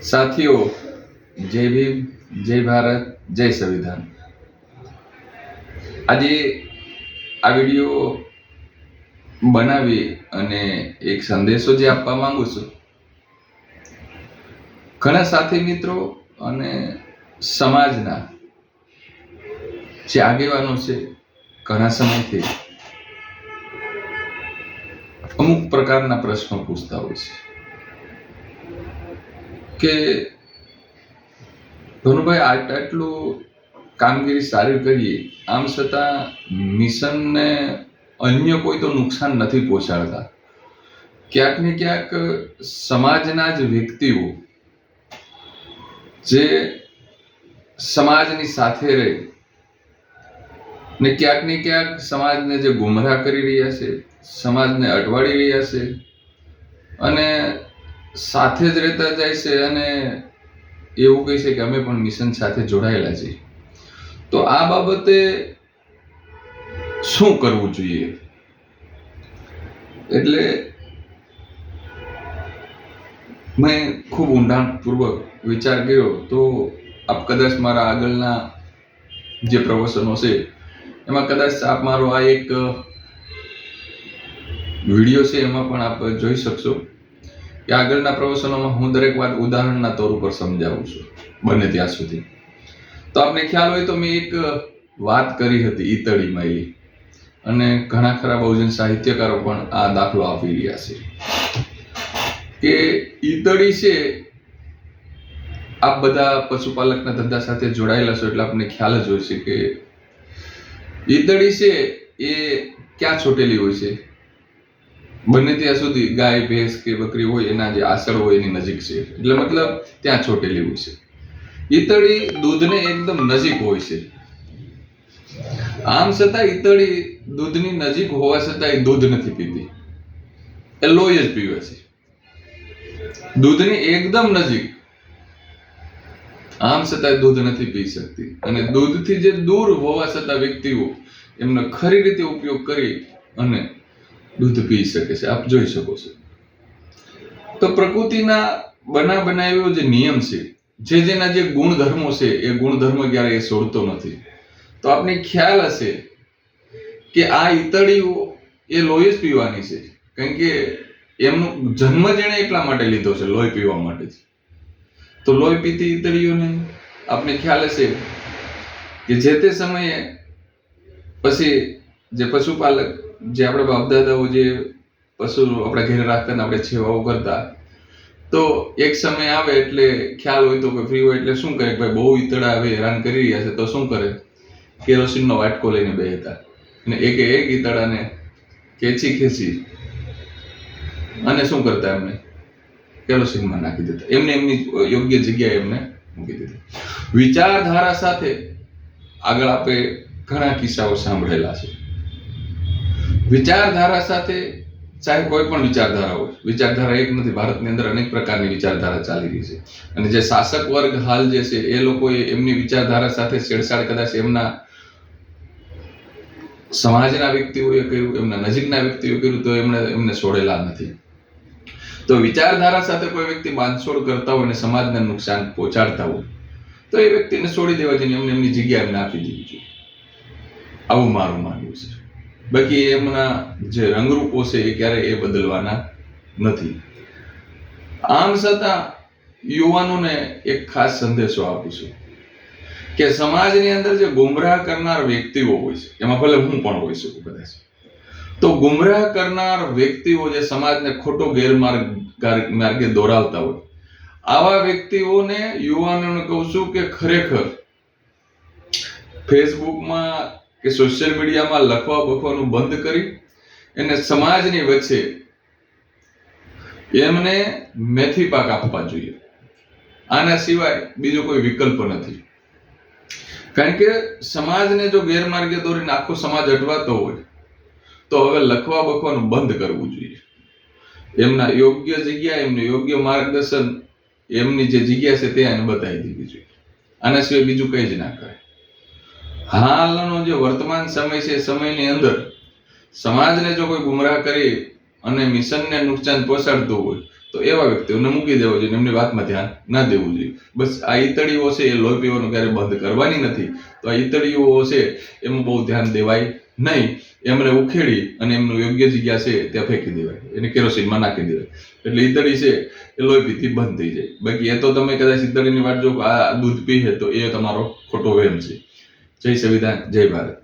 સાથીઓ, જય ભીમ, જય ભારત, જય સંવિધાન। આજે આ વિડીયો બનાવી અને એક સંદેશો જે આપવા માંગુ છું, ઘણા સાથી મિત્રો અને સમાજના જે આગેવાનો છે, ઘણા સમયથી અમુક પ્રકારના પ્રશ્નો પૂછતા હોય છે કે ધનુભાઈ આટલું કામગીરી સારી કરીએ, આમ છતાં મિશનને અન્ય કોઈ તો નુકસાન નથી પહોંચાડતા। ક્યાંક ને ક્યાંક સમાજના જ વ્યક્તિઓ જે સમાજની સાથે રહે ને ક્યાંક ને ક્યાંક સમાજને જે ગુમરાહ કરી રહ્યા છે, સમાજને અટવાડી રહ્યા છે અને સાથે જ રહેતા જાય છે અને એવું કહે છે કે અમે પણ મિશન સાથે જોડાયેલા છીએ। તો આ બાબતે શું કરવું જોઈએ? એટલે મેં ખૂબ ઊંડાણપૂર્વક વિચાર કર્યો। તો આપ કદાચ મારા આગળના જે પ્રવચનો છે એમાં કદાચ આપ મારો આ એક વિડીયો છે એમાં પણ આપ જોઈ શકશો કે આગળના પ્રવચનોમાં હું દરેક વાત ઉદાહરણના તौर ઉપર સમજાવું છું બને ત્યાં સુધી। તો આપને ખ્યાલ હોય તો મેં એક વાત કરી હતી ઈતળીમાં, અને ઘણા ખરા બહુજન સાહિત્યકારો પણ આ દાખલો આપી રહ્યા છે કે ઈતળી છે, આપ બધા પશુપાલકના ધંધા સાથે જોડાયેલા છો એટલે આપને ખ્યાલ જ હોય છે કે ઈતળી છે એ ક્યાં છોટેલી હોય છે? બને ત્યાં સુધી ગાય, ભેંસ કે બકરી હોય એના જે આસળ હોય એની નજીક છે, એટલે મતલબ ત્યાં છોટેલી હોય છે। ઈતળી દૂધને એકદમ નજીક હોય છે, આમ છતાં ઈતળી દૂધની નજીક હોવા છતાં એ દૂધ નથી પીતી, એ લોહી જ પીવે છે। દૂધની એકદમ નજીક, આમ છતાં દૂધ નથી પી શકતી, અને દૂધથી જે દૂર હોવા છતાં વ્યક્તિઓ એમનો ખરી રીતે ઉપયોગ કરી અને દૂધ પી શકે છે, આપ જોઈ શકો છો। તો પ્રકૃતિના બનાવેલો જે નિયમ છે, જેના જે ગુણધર્મો છે, એ ગુણધર્મ ક્યારેય છોડતો નથી। તો આપને ખ્યાલ હશે કે આ ઈતળીઓ એ લોહી જ પીવાની છે, કારણ કે એમનો જન્મ જેણે એટલા માટે લીધો છે, લોહી પીવા માટે જ। તો લોહી પીતી ઈતળીઓને આપને ખ્યાલ હશે કે જે તે સમયે પછી જે પશુપાલક, જે આપણે બાપ દાદાઓ જે પશુ આપણા ઘરે રાખતા ને આપણે સેવાઓ કરતા, તો એક સમય આવે એટલે ખ્યાલ હોય તો કે ફ્રી હોય એટલે શું કરે, ભાઈ બહુ ઈતળા હવે હેરાન કરી રહ્યા છે, તો શું કરે, કેરોસીનનો વાટકો લઈને બેસતા અને એક ઈતળાને ખેંચી અને શું કરતા, એમને કેરોસીનમાં નાખી દેતા, એમને એમની યોગ્ય જગ્યાએ એમને મૂકી દેતા। વિચારધારા સાથે આગળ આપણે ઘણા કિસ્સાઓ સાંભળેલા છે। વિચારધારા સાથે, ચાહે કોઈ પણ વિચારધારા હોય, વિચારધારા એક નથી, ભારતની અંદર અનેક પ્રકારની વિચારધારા ચાલી રહી છે, અને જે શાસક વર્ગ હાલ જે છે એ લોકોએ એમની વિચારધારા સાથે છેડછાડ કદાચ એમના સમાજના વ્યક્તિઓએ કર્યું, એમના નજીકના વ્યક્તિઓએ કર્યું, તો એમને છોડેલા નથી। તો વિચારધારા સાથે કોઈ વ્યક્તિ બાંધછોડ કરતા હોય અને સમાજને નુકસાન પહોંચાડતા હોય તો એ વ્યક્તિને છોડી દેવા જોઈએ, એમને એમની જગ્યા એમને આપી દેવી જોઈએ, આવું મારું માનવું છે। બાકી એમના જે રંગરૂપો છે એ ક્યારેય એ બદલવાના નથી। આમ છતાં યુવાનોને એક ખાસ સંદેશો આપું છું કે સમાજની અંદર જે ગુમરાહ કરનાર વ્યક્તિઓ હોય છે, એમાં ભલે હું પણ હોઈ શકું કદાચ, તો ગુમરાહ કરનાર વ્યક્તિઓ જે સમાજને ખોટો ગેરમાર્ગે દોરાવતા હોય, આવા વ્યક્તિઓને, યુવાનોને કહું છું કે ખરેખર ફેસબુકમાં કે સોશિયલ મીડિયામાં લખવા બખવાનું બંધ કરી એને સમાજની વચ્ચે એમને મેથી પાક આપવા જોઈએ। આના સિવાય બીજો કોઈ વિકલ્પ નથી, કારણ કે સમાજને જો ગેરમાર્ગે દોરીને આખો સમાજ અટવાતો હોય તો હવે લખવા બખવાનું બંધ કરવું જોઈએ, એમના યોગ્ય જગ્યા, એમનું યોગ્ય માર્ગદર્શન, એમની જે જગ્યા છે ત્યાં બતાવી દેવી જોઈએ। આના સિવાય બીજું કંઈ જ ના કરે। હાલનો જે વર્તમાન સમય છે, સમયની અંદર સમાજને જો કોઈ ગુમરાહ કરી અને મિશનને નુકસાન પહોંચાડતું હોય તો એવા વ્યક્તિઓને મૂકી દેવો જોઈએ, એમની વાતમાં ધ્યાન ના દેવું જોઈએ. બસ આ ઈતળીઓ છે એ લોહી પીવાનું ક્યારે બંધ કરવાની નથી. તો આ ઈતળીઓ છે એમાં બહુ ધ્યાન દેવાય નહીં. એમને ઉખેડી અને એમનું યોગ્ય જગ્યા છે ત્યાં ફેંકી દેવાય, એને કેરોસીનમાં નાખી દેવાય, એટલે ઈતળી છે એ લોહી પીતી બંધ થઈ જાય. બાકી એ તો તમે કદાચ ઈતળીની વાત જો આ દૂધ પીએ તો એ તમારો ખોટો વહેમ છે. જય સંવિધાન, જય ભારત.